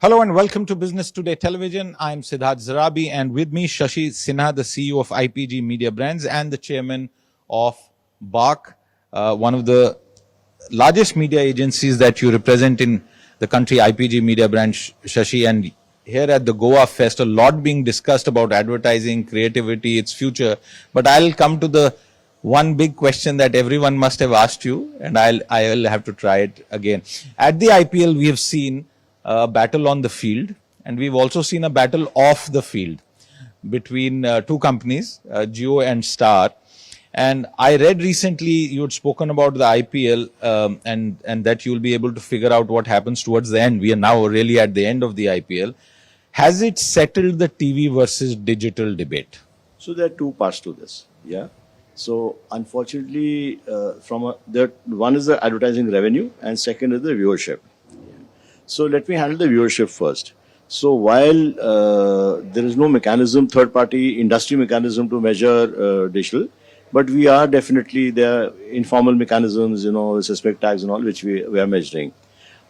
Hello and welcome to Business Today Television. I'm Siddharth Zarabi and with me Shashi, Sinha, the CEO of IPG Media Brands and the chairman of Barc, one of the largest media agencies that you represent in the country, IPG Media Brands, Shashi. And here at the Goafest, a lot being discussed about advertising, creativity, its future. But I'll come to the one big question that everyone must have asked you, and I'll have to try it again. At the IPL, we have seen a battle on the field, and we've also seen a battle off the field between two companies, Jio and Star. And I read recently you had spoken about the IPL and that you'll be able to figure out what happens towards the end. We are now really at the end of the IPL. Has it settled the TV versus digital debate? So there are two parts to this. Yeah. So unfortunately, one is the advertising revenue, and second is the viewership. So let me handle the viewership first. So while there is no mechanism, third-party industry mechanism to measure digital, but we are definitely, there are informal mechanisms, suspect tags and all, which we are measuring.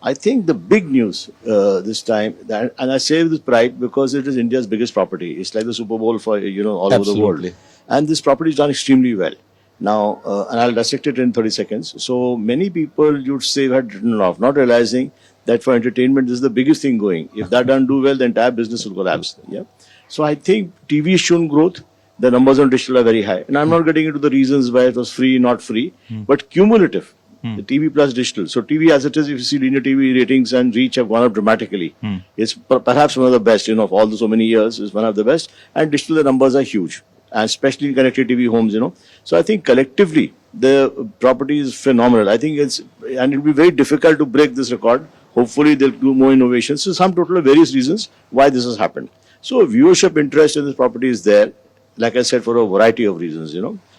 I think the big news this time, and I say with pride because it is India's biggest property. It's like the Super Bowl for, all over the world. And this property is done extremely well. Now, and I'll dissect it in 30 seconds. So many people, you'd say, had written off, not realizing that for entertainment, this is the biggest thing going. If that doesn't do well, the entire business will collapse. Yeah. So I think TV has shown growth. The numbers on digital are very high. And I'm not getting into the reasons why it was free, not free, but cumulative. The TV plus digital. So TV as it is, if you see linear TV ratings and reach have gone up dramatically. It's perhaps one of the best, of all the so many years, is one of the best. And digital, the numbers are huge. And especially in connected TV homes, So I think collectively, the property is phenomenal. I think and it'll be very difficult to break this record. Hopefully, they'll do more innovations. So some total of various reasons why this has happened. So viewership interest in this property is there, like I said, for a variety of reasons,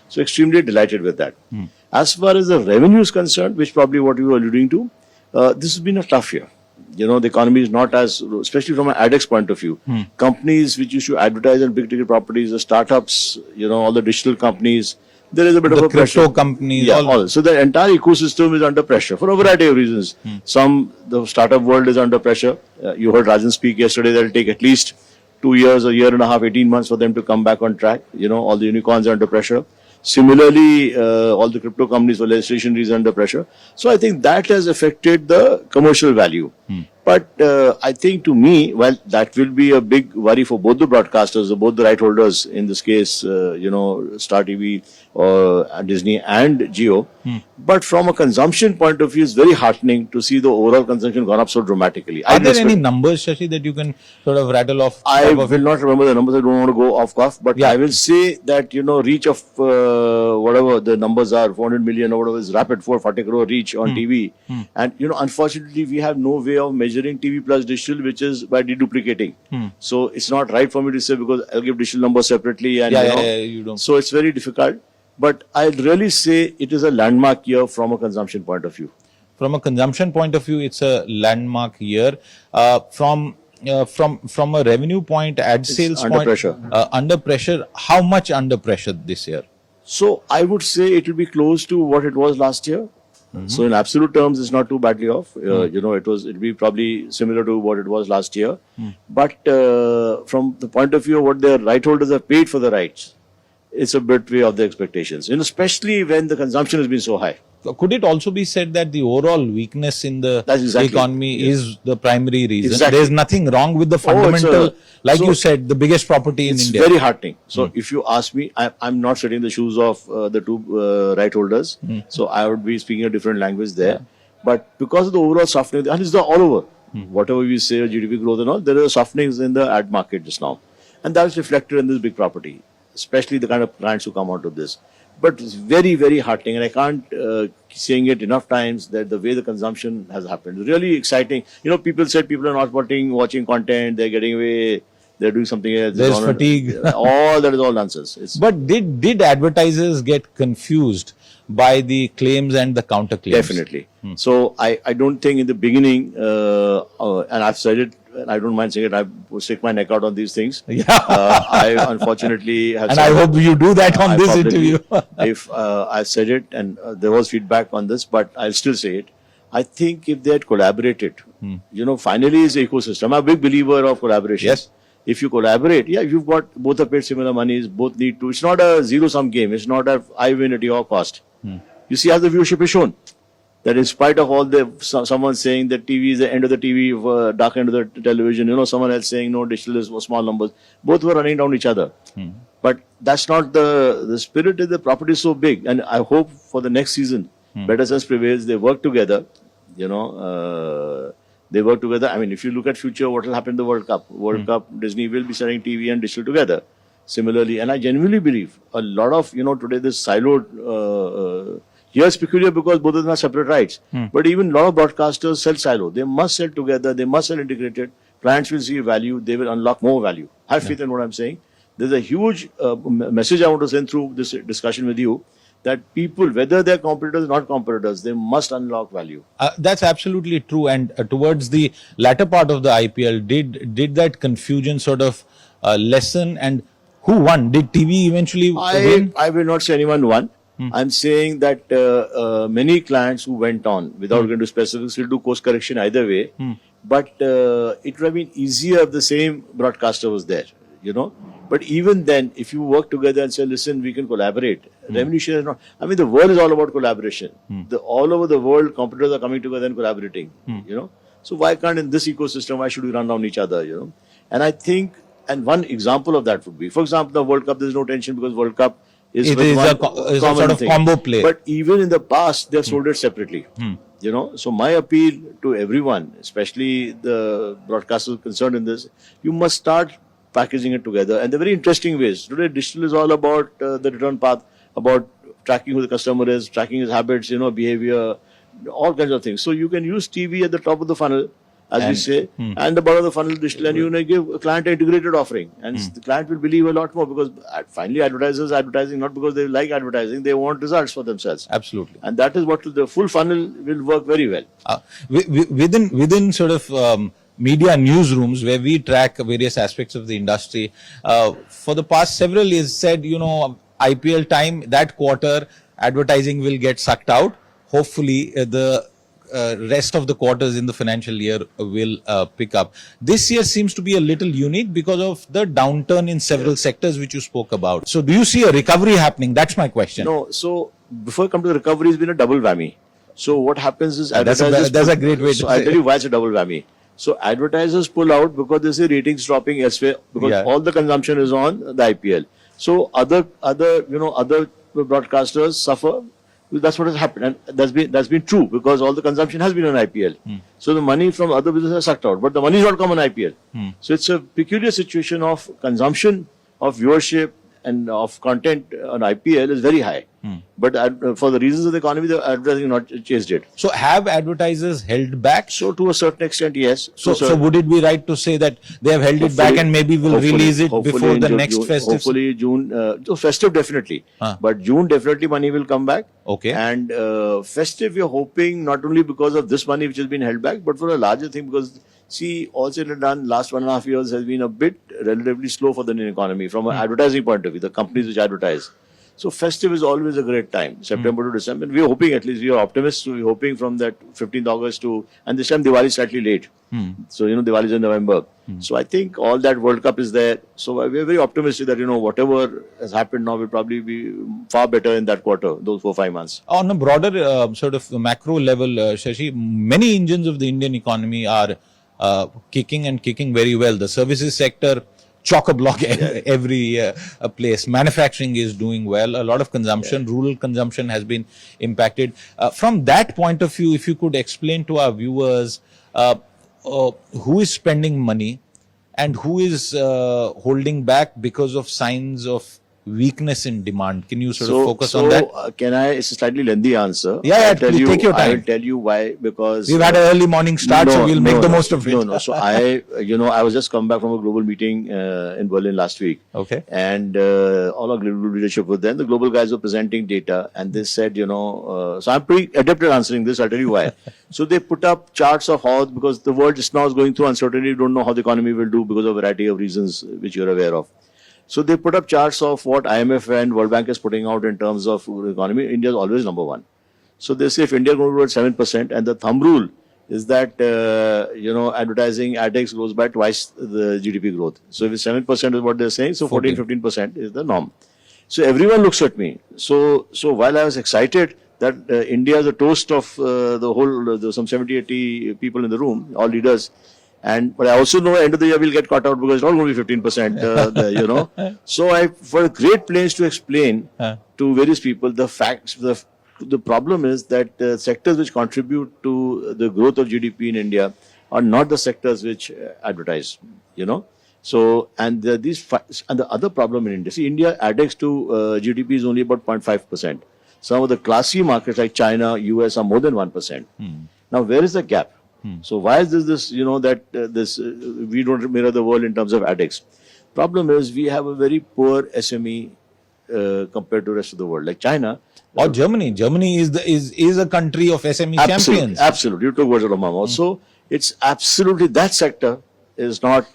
So extremely delighted with that. As far as the revenue is concerned, which probably what you were alluding to, this has been a tough year. The economy is not as, especially from an ADEX point of view. Companies which used to advertise on big ticket properties, the startups, all the digital companies, there is a bit of a pressure. Crypto companies. Yeah, all. So the entire ecosystem is under pressure for a variety of reasons. The startup world is under pressure. You heard Rajan speak yesterday that it will take at least 2 years, a year and a half, 18 months for them to come back on track. All the unicorns are under pressure. Similarly, all the crypto companies for legislation is under pressure. So I think that has affected the commercial value. But I think to me, well, that will be a big worry for both the broadcasters, or both the right holders, in this case, Star TV or Disney and Jio. But from a consumption point of view, it's very heartening to see the overall consumption gone up so dramatically. Are there any numbers, Shashi, that you can sort of rattle off? I will not remember the numbers. I don't want to go off cuff, but I will say that, reach of whatever the numbers are, 400 million or whatever is rapid, 440 crore reach on TV. And, unfortunately, we have no way of measuring TV plus digital, which is by deduplicating. So it's not right for me to say because I'll give digital numbers separately. And, you don't. So it's very difficult. But I'd really say it is a landmark year from a consumption point of view. From a consumption point of view, it's a landmark year. From a revenue point, ad sales under point, pressure. Under pressure. How much under pressure this year? So I would say it will be close to what it was last year. So in absolute terms, it's not too badly off. It'll be probably similar to what it was last year. But from the point of view of what their right holders have paid for the rights, it's a bit way off the expectations, especially when the consumption has been so high. Could it also be said that the overall weakness in the economy is the primary reason? Exactly. There's nothing wrong with the fundamental, you said, the biggest property in India. It's very heartening. So if you ask me, I'm not sitting in the shoes of the two right holders. So I would be speaking a different language there. But because of the overall softening, and it's all over. Whatever we say, GDP growth and all, there are softenings in the ad market just now. And that's reflected in this big property, especially the kind of clients who come out of this. But it's very, very heartening, and I can't saying it enough times that the way the consumption has happened. Really exciting. People said people are not watching content, they're getting away, they're doing something else. There's fatigue. All that is all nonsense. But did advertisers get confused by the claims and the counter claims? Definitely. So I don't think in the beginning, and I've said it, and I don't mind saying it, I stick my neck out on these things. I unfortunately have and I hope you do that on this interview. If I said it, and there was feedback on this, but I'll still say it. I think if they had collaborated Finally is ecosystem. I'm a big believer of collaboration. Yes. If you collaborate, if you've got both have paid similar monies, both need to. It's not a zero-sum game. It's not a I win at your cost. You see, as the viewership is shown, that in spite of all someone saying that TV is the end of the TV, dark end of the television, someone else saying no, digital is small numbers. Both were running down each other. But that's not the spirit. Is the property is so big, and I hope for the next season, better sense prevails. They work together. They work together. I mean, if you look at future, what will happen in the World Cup? World Cup, Disney will be selling TV and digital together. Similarly, and I genuinely believe a lot of, today this siloed, here it's peculiar because both of them are separate rights. But even a lot of broadcasters sell silo. They must sell together. They must sell integrated. Clients will see value. They will unlock more value. I have faith in what I'm saying. There's a huge message I want to send through this discussion with you, that people, whether they're competitors or not competitors, they must unlock value. That's absolutely true. And towards the latter part of the IPL, did that confusion sort of lessen? And who won? Did TV eventually win? I will not say anyone won. I'm saying that many clients who went on, without going to specifics, will do course correction either way. But it would have been easier if the same broadcaster was there, But even then, if you work together and say, listen, we can collaborate, revenue share is not. I mean, the world is all about collaboration. All over the world, competitors are coming together and collaborating, So why can't in this ecosystem, why should we run down each other, And I think, and one example of that would be, for example, the World Cup, there's no tension because World Cup is a sort of combo play. But even in the past, they have sold it separately. So my appeal to everyone, especially the broadcasters concerned in this, you must start packaging it together. And they're very interesting ways. Today, digital is all about the return path, about tracking who the customer is, tracking his habits, behavior, all kinds of things. So you can use TV at the top of the funnel, as we say, and the bottom of the funnel digital, and you give a client an integrated offering. And the client will believe a lot more because finally advertisers are advertising not because they like advertising, they want results for themselves. Absolutely. And that is what the full funnel will work very well. Within sort of media newsrooms where we track various aspects of the industry, for the past several years said, IPL time, that quarter, advertising will get sucked out. Hopefully, the rest of the quarters in the financial year will pick up. This year seems to be a little unique because of the downturn in several sectors which you spoke about. So do you see a recovery happening? That's my question. No. So before I come to the recovery, it's been a double whammy. So what happens is advertisers... That's a great way to say it. I'll tell you why it's a double whammy. So advertisers pull out because they see ratings dropping elsewhere because all the consumption is on the IPL. So other broadcasters suffer. That's what has happened, and that's been true because all the consumption has been on IPL. So the money from other businesses is sucked out, but the money is not come on IPL. So it's a peculiar situation of consumption, of viewership, and of content on IPL is very high. But for the reasons of the economy, the advertising not chased it. So have advertisers held back? So to a certain extent, yes. So would it be right to say that they have held it back and maybe will release it before the next festive? Hopefully June. So festive definitely. But June definitely money will come back. Okay. And festive we are hoping not only because of this money which has been held back, but for a larger thing because see, all said and done, last 1.5 years has been a bit relatively slow for the Indian economy from an advertising point of view, the companies which advertise. So festive is always a great time, September to December. And we are hoping, at least we are optimists, we're hoping from that 15th August to, and this time Diwali is slightly late. So, Diwali is in November. So I think all that World Cup is there. So we are very optimistic that, whatever has happened now will probably be far better in that quarter, those 4-5 months. On a broader sort of macro level, Shashi, many engines of the Indian economy are kicking and kicking very well. The services sector, chock-a-block every place. Manufacturing is doing well. A lot of consumption, rural consumption has been impacted. From that point of view, if you could explain to our viewers who is spending money and who is holding back because of signs of weakness in demand. Can you sort of focus on that? Can I? It's a slightly lengthy answer. Yeah, take your time. I will tell you why, because we've had an early morning start, so we'll make the most of it. No. So I was just come back from a global meeting in Berlin last week. Okay. And all our global leadership were there. The global guys were presenting data, and they said, so I'm pretty adept at answering this. I'll tell you why. So they put up charts of how, because the world just now is going through uncertainty, you don't know how the economy will do because of a variety of reasons which you're aware of. So they put up charts of what IMF and World Bank is putting out in terms of economy. India is always number one. So they say if India is going to grow at 7%, and the thumb rule is that, advertising ADEX grows by twice the GDP growth. So if it's 7% is what they're saying, so 14, 15% is the norm. So everyone looks at me. So while I was excited that India is a toast of the whole, there were some 70, 80 people in the room, all leaders. But I also know end of the year we'll get caught out because it's not going to be 15%, So for great planes to explain to various people the facts, the problem is that sectors which contribute to the growth of GDP in India are not the sectors which advertise. So, and the other problem in India, see, India ADEX to GDP is only about 0.5%. Some of the classy markets like China, US are more than 1%. Now, where is the gap? So why is this we don't mirror the world in terms of ADEX? Problem is we have a very poor SME compared to the rest of the world. Like China. Or Germany. Germany is a country of SME champions. Absolutely. You took words out of my mouth. So it's absolutely that sector is not,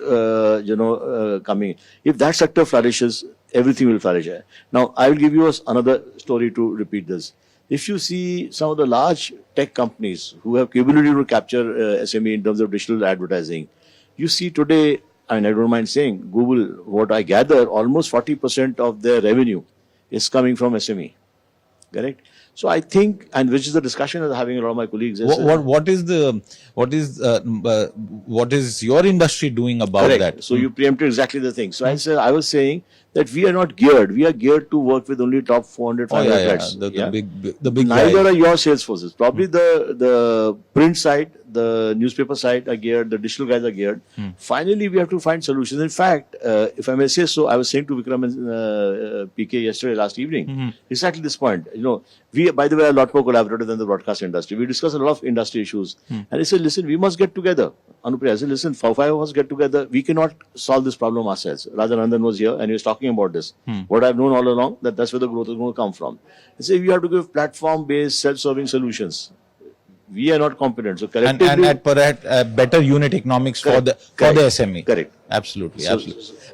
coming. If that sector flourishes, everything will flourish. Now, I will give you another story to repeat this. If you see some of the large tech companies who have capability to capture SME in terms of digital advertising, you see today, I don't mind saying, Google, what I gather, almost 40% of their revenue is coming from SME. Correct? So I think, and which is the discussion I'm having a lot of my colleagues. What is your industry doing about correct. that? So you preempted exactly the thing. So I was saying that we are not geared. We are geared to work with only top 400, 500 threads. The big Neither guys. are your sales forces. Probably the print side, the newspaper side are geared, the digital guys are geared. Finally, we have to find solutions. In fact, if I may say so, I was saying to Vikram and PK yesterday, last evening, exactly this point. We, by the way, are a lot more collaborative than the broadcast industry. We discuss a lot of industry issues. And I said, listen, we must get together. Anupriya, I said, listen, 5 of us get together. We cannot solve this problem ourselves. Rajanandan was here and he was talking about this. What I've known all along, that's where the growth is going to come from. I say, we have to give platform-based, self-serving solutions. We are not competent. So collectively, and at perhaps better unit economics for the SME. Correct. Absolutely.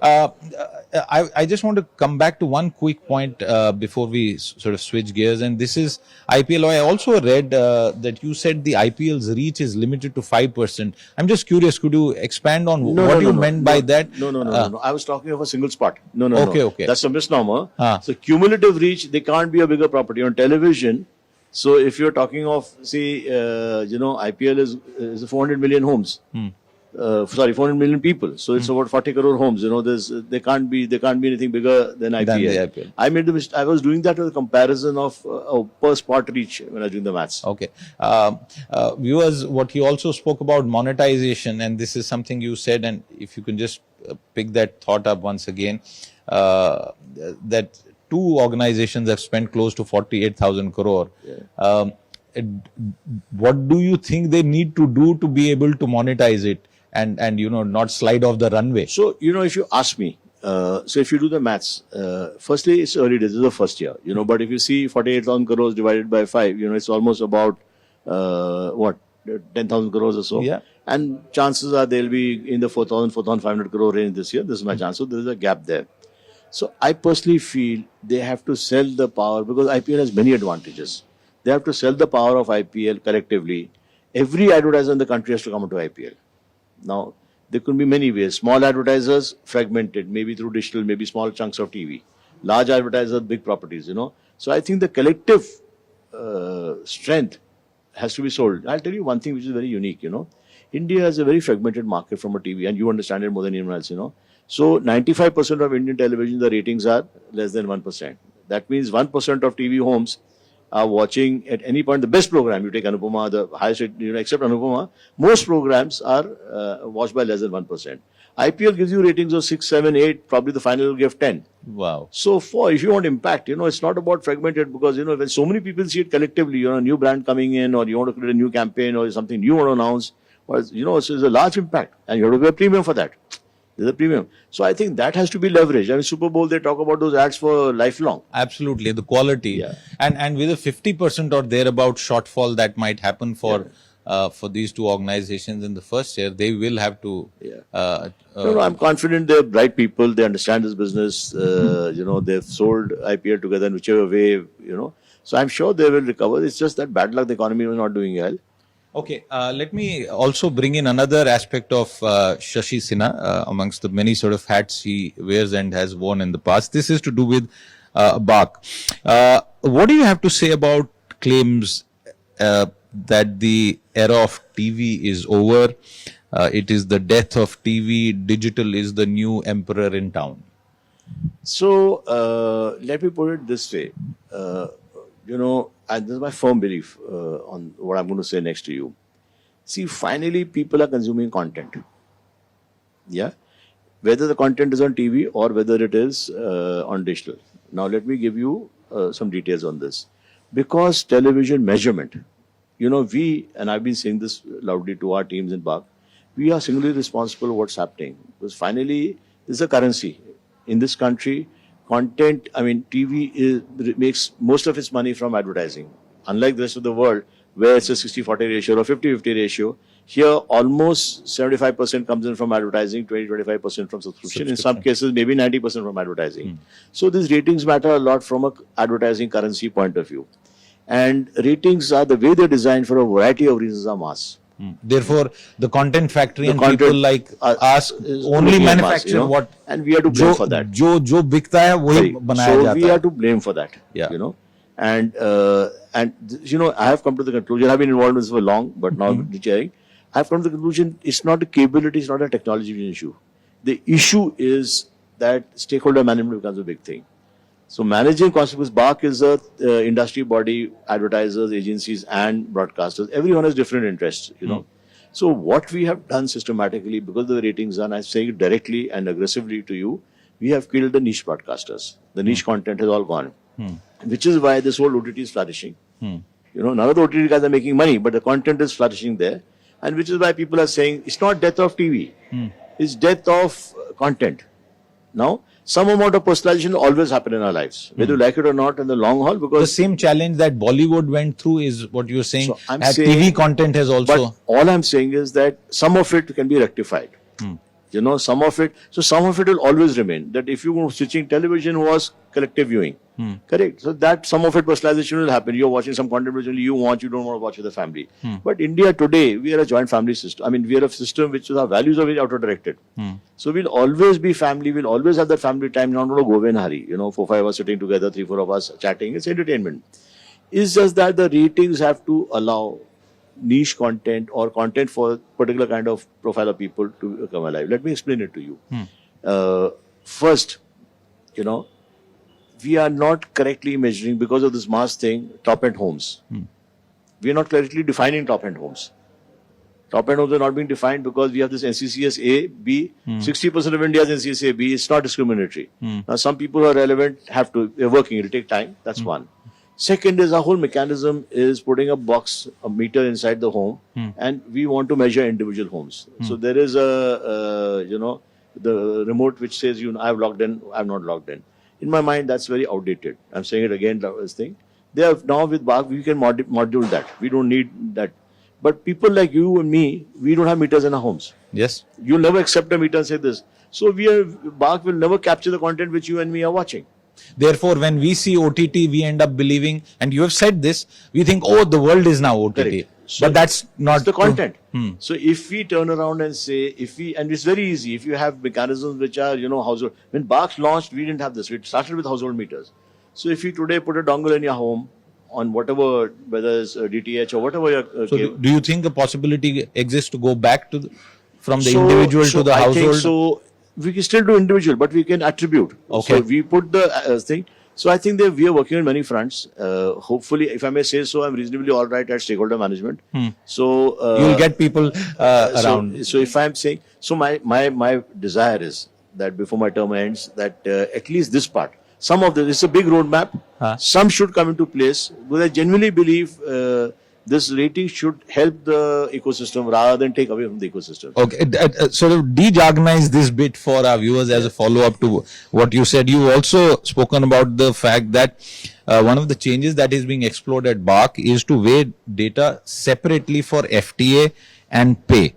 I just want to come back to one quick point before we sort of switch gears, and this is IPL. I also read that you said the IPL's reach is limited to 5%. I'm just curious, could you expand on what you meant by that? No. I was talking of a single spot. No. Okay. That's a misnomer. So cumulative reach, they can't be a bigger property. On television, so if you're talking of, say, IPL is 400 million homes. 400 million people. So it's about 40 crore homes. They can't be anything bigger than IPL. I made the mistake. I was doing that with a comparison of per spot reach when I was doing the maths. Okay. Viewers, what he also spoke about monetization, and this is something you said, and if you can just pick that thought up once again, that two organizations have spent close to 48,000 crore. What do you think they need to do to be able to monetize it and not slide off the runway? So, if you ask me, so if you do the maths, firstly, it's early days, this is the first year, but if you see 48,000 crores divided by 5, it's almost about, 10,000 crores or so. Yeah. And chances are they'll be in the 4,500 crore range this year. This is my chance. So there is a gap there. So I personally feel they have to sell the power because IPL has many advantages. They have to sell the power of IPL collectively. Every advertiser in the country has to come into IPL. Now, there could be many ways. Small advertisers, fragmented, maybe through digital, maybe small chunks of TV. Large advertisers, big properties, So I think the collective strength has to be sold. I'll tell you one thing which is very unique, India has a very fragmented market from a TV, and you understand it more than anyone else, So 95% of Indian television, the ratings are less than 1%. That means 1% of TV homes are watching at any point the best program. You take Anupama, the highest, except Anupama, most programs are watched by less than 1%. IPL gives you ratings of 6, 7, 8, probably the final will give 10. Wow. So if you want impact, it's not about fragmented because, when so many people see it collectively, a new brand coming in or you want to create a new campaign or something new you want to announce, so it's a large impact and you have to pay a premium for that. There's a premium. So I think that has to be leveraged. I mean, Super Bowl, they talk about those ads for lifelong. Absolutely. The quality. Yeah. And with a 50% or thereabout shortfall that might happen for these two organizations in the first year, they will have to... No, I'm confident they're bright people. They understand this business. They've sold IPL together in whichever way, So I'm sure they will recover. It's just that bad luck, the economy was not doing well. Okay, let me also bring in another aspect of Shashi Sinha amongst the many sort of hats he wears and has worn in the past. This is to do with Barc. What do you have to say about claims that the era of TV is over? It is the death of TV. Digital is the new emperor in town. So let me put it this way. And this is my firm belief on what I'm going to say next to you. See, finally, people are consuming content. Yeah, whether the content is on TV or whether it is on digital. Now, let me give you some details on this. Because television measurement, we, and I've been saying this loudly to our teams in Barc, we are singularly responsible for what's happening. Because finally, this is a currency. In this country, content, TV makes most of its money from advertising. Unlike the rest of the world, where it's a 60-40 ratio or 50-50 ratio, here almost 75% comes in from advertising, 20-25% from subscription. In some cases, maybe 90% from advertising. So these ratings matter a lot from a advertising currency point of view. And ratings are the way they're designed for a variety of reasons are mass. Therefore, the content factory and people like us only manufacture what, and we are to blame for that. जो बिकता है वही बनाया So जाता we are to blame for that. Yeah. And I have come to the conclusion. I've been involved in this for long, but now chairing, I have come to the conclusion. It's not a capability. It's not a technology issue. The issue is that stakeholder management becomes a big thing. So managing consequences, Barc is a industry body, advertisers, agencies, and broadcasters. Everyone has different interests, So what we have done systematically, because the ratings are, and I'm saying it directly and aggressively to you, we have killed the niche broadcasters. The niche content has all gone, which is why this whole OTT is flourishing. None of the OTT guys are making money, but the content is flourishing there, and which is why people are saying it's not death of TV, it's death of content. Now, some amount of personalization will always happen in our lives, whether you like it or not in the long haul. Because the same challenge that Bollywood went through is what you're saying. So I'm saying, TV content has also. But all I'm saying is that some of it can be rectified. Some of it. So some of it will always remain. That if you were switching, television was collective viewing. Correct. So that some of it personalization will happen. You're watching some content which only you want. You don't want to watch with the family. But India today, we are a joint family system. We are a system which our values are very auto-directed. So we'll always be family. We'll always have that family time. Not going to go in a hurry. 4-5 of us sitting together, 3-4 of us chatting. It's entertainment. It's just that the ratings have to allow niche content or content for particular kind of profile of people to come alive. Let me explain it to you. First, we are not correctly measuring, because of this mass thing, top-end homes. We are not correctly defining top-end homes. Top-end homes are not being defined because we have this NCCS A, B. 60% of India's NCCS A, B. It's not discriminatory. Now, some people who are relevant they're working. It'll take time. That's one. Second is our whole mechanism is putting a meter inside the home, and we want to measure individual homes. So there is the remote which says, I've logged in, I've not logged in. In my mind, that's very outdated. I'm saying it again, this thing. They have now with Barc, we can module that. We don't need that. But people like you and me, we don't have meters in our homes. Yes. You'll never accept a meter and say this. So Barc will never capture the content which you and me are watching. Therefore, when we see OTT, we end up believing, and you have said this, we think, oh, the world is now OTT. So but that's not the content. So if we turn around and say, and it's very easy, if you have mechanisms which are, household. When Barc launched, we didn't have this. We started with household meters. So if you today put a dongle in your home on whatever, whether it's DTH or whatever your so do you think a possibility exists to go back to from the individual to the household? I think so. We can still do individual, but we can attribute. Okay. So we put the thing. So I think that we are working on many fronts. Hopefully, if I may say so, I'm reasonably all right at stakeholder management. So you'll get people around. So if I'm saying, so my desire is that before my term ends, that at least this part, some of this, it's a big roadmap. Some should come into place. Because I genuinely believe this rating should help the ecosystem rather than take away from the ecosystem. Okay, sort of de-jargonize this bit for our viewers as a follow-up to what you said. You also spoken about the fact that one of the changes that is being explored at Barc is to weigh data separately for FTA and pay.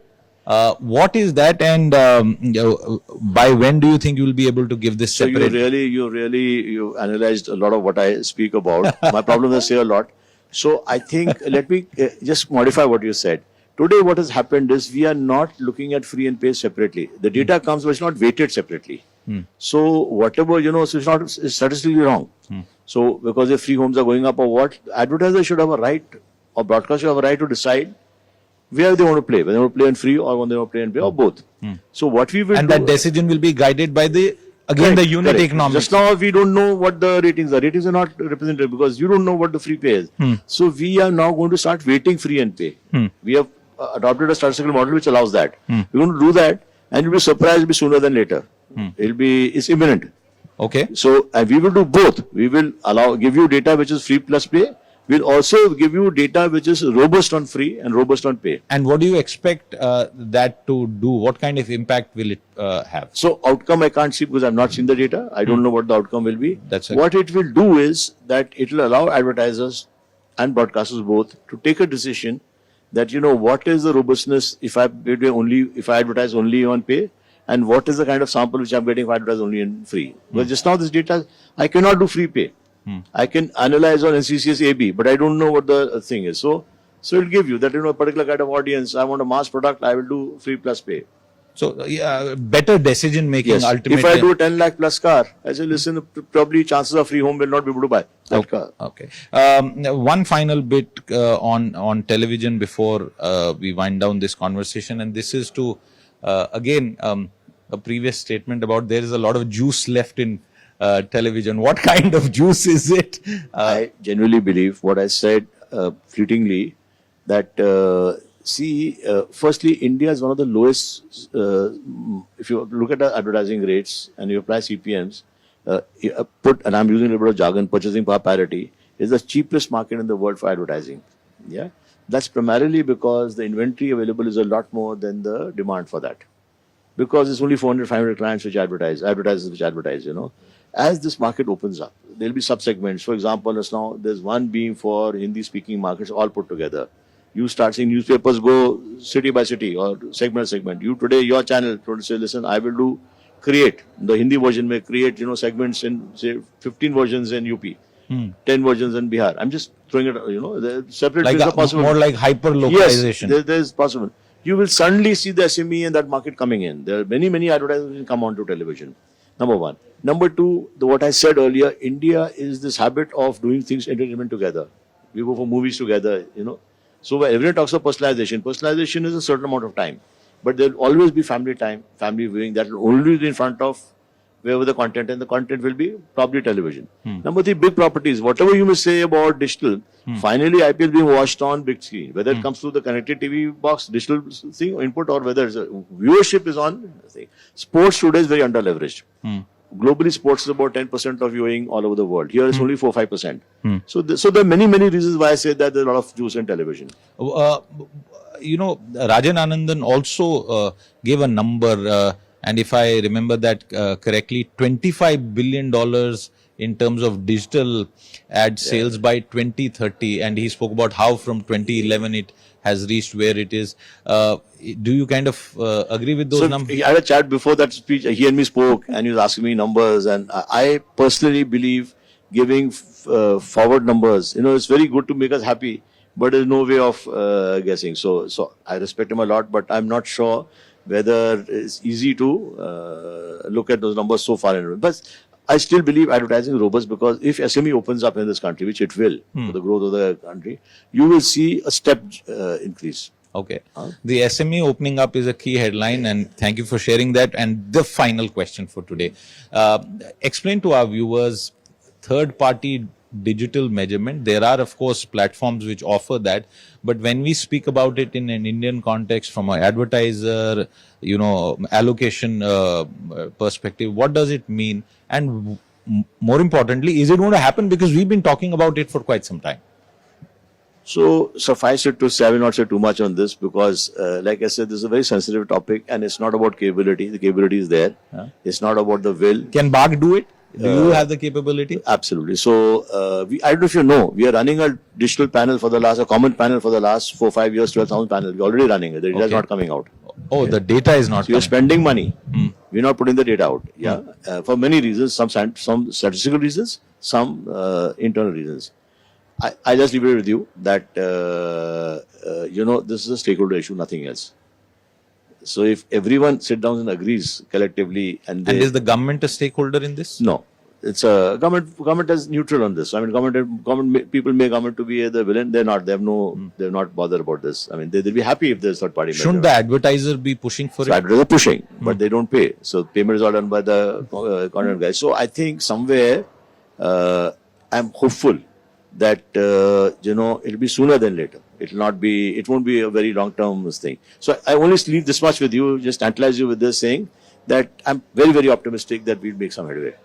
What is that, and by when do you think you will be able to give this separate? So you analyzed a lot of what I speak about. My problem is I say a lot. So I think let me just modify what you said. Today, what has happened is we are not looking at free and pay separately. The data comes, but it's not weighted separately. So whatever so it's statistically wrong. So because if free homes are going up or what, advertisers should have a right, or broadcasters should have a right to decide where they want to play, whether they want to play on free or when they want to play on pay or both. So what we will And do, that decision will be guided by the correct, the unit correct. economics. Just now we don't know what the ratings are. Ratings are not representative because you don't know what the free pay is. So we are now going to start weighting free and pay. We have adopted a statistical model which allows that. We're going to do that, and you'll be surprised it'll be sooner than later. It's imminent. Okay. So and we will do both. We will give you data which is free plus pay. We'll also give you data which is robust on free and robust on pay. And what do you expect that to do? What kind of impact will it have? So outcome I can't see because I've not seen the data. I don't know what the outcome will be. That's what it will do is that it will allow advertisers and broadcasters both to take a decision that what is the robustness if I advertise only on pay, and what is the kind of sample which I'm getting if I advertise only in free. Because just now this data I cannot do free pay. I can analyze on NCCS AB, but I don't know what the thing is. So it'll give you that a particular kind of audience. I want a mass product. I will do free plus pay. So better decision making ultimately. If I do a 10 lakh plus car, I say listen, probably chances of free home will not be able to buy that car. Okay. One final bit on television before we wind down this conversation, and this is to again a previous statement about there is a lot of juice left in television. What kind of juice is it? I genuinely believe what I said fleetingly that firstly, India is one of the lowest. If you look at the advertising rates and you apply CPMs, and I'm using a little bit of jargon, purchasing power parity is the cheapest market in the world for advertising. Yeah, that's primarily because the inventory available is a lot more than the demand for that. Because it's only 400, 500 clients which advertisers which advertise. As this market opens up, there'll be sub-segments. For example, as now there's one being for Hindi-speaking markets all put together. You start seeing newspapers go city by city or segment by segment. Your channel to say, listen, I will create the Hindi version may create segments in say 15 versions in UP, 10 versions in Bihar. I'm just throwing it. The separate like are possible. More like hyper localization. Yes, there's possible. You will suddenly see the SME and that market coming in. There are many advertisers come onto television. Number one. Number two, what I said earlier, India is this habit of doing things entertainment together. We go for movies together, So everyone talks of personalization. Personalization is a certain amount of time. But there will always be family time, family viewing that will only be in front of wherever the content, and the content will be probably television. Number three, big properties. Whatever you may say about digital, finally IPL is being watched on big screen. Whether it comes through the connected TV box, digital thing, input, or whether viewership is on. Sports today is very under leveraged. Globally, sports is about 10% of viewing all over the world. Here it's only 4-5%. So there are many reasons why I say that there's a lot of juice in television. Rajan Anandan also gave a number, and if I remember that correctly, $25 billion in terms of digital ad sales by 2030. And he spoke about how from 2011 it has reached where it is. Do you kind of agree with those numbers? I had a chat before that speech. He and me spoke, and he was asking me numbers. And I personally believe giving forward numbers, it's very good to make us happy, but there's no way of guessing. So I respect him a lot, but I'm not sure whether it's easy to look at those numbers so far in advance. But I still believe advertising is robust because if SME opens up in this country, which it will, for the growth of the country, you will see a step increase. Okay. The SME opening up is a key headline, and thank you for sharing that. And the final question for today. Explain to our viewers third-party digital measurement. There are, of course, platforms which offer that. But when we speak about it in an Indian context from an advertiser, allocation perspective, what does it mean? And more importantly, is it going to happen? Because we've been talking about it for quite some time. So suffice it to say, I will not say too much on this because, like I said, this is a very sensitive topic and it's not about capability. The capability is there. It's not about the will. Can Barc do it? Do you have the capability? Absolutely. So, I don't know if you know, we are running a digital panel a common panel for the last 4-5 years, 12,000 panels. We're already running it. The data is not coming out. Oh, okay. The data is not coming. You're spending money. We're not putting the data out. Yeah. For many reasons, some statistical reasons, some internal reasons. I just leave it with you that, this is a stakeholder issue, nothing else. So if everyone sit down and agrees collectively And is the government a stakeholder in this? No, it's a government is neutral on this. I mean, people may government to be the villain. They're not. They're not bothered about this. I mean, they'll be happy if there's third party. Shouldn't the advertiser be pushing for so it? advertisers are pushing, but they don't pay. So payment is all done by the content guys. So I think somewhere I'm hopeful that it'll be sooner than later. It won't be a very long term thing. So I only leave this much with you, just tantalize you with this, saying that I'm very, very optimistic that we'll make some headway.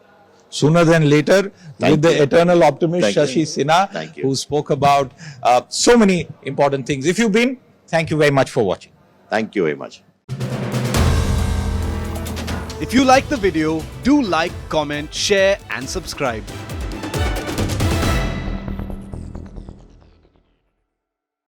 Sooner than later, with the eternal optimist Shashi Sinha, Thank you. who spoke about so many important things. If you've been, thank you very much for watching. Thank you very much. If you like the video, do like, comment, share and subscribe.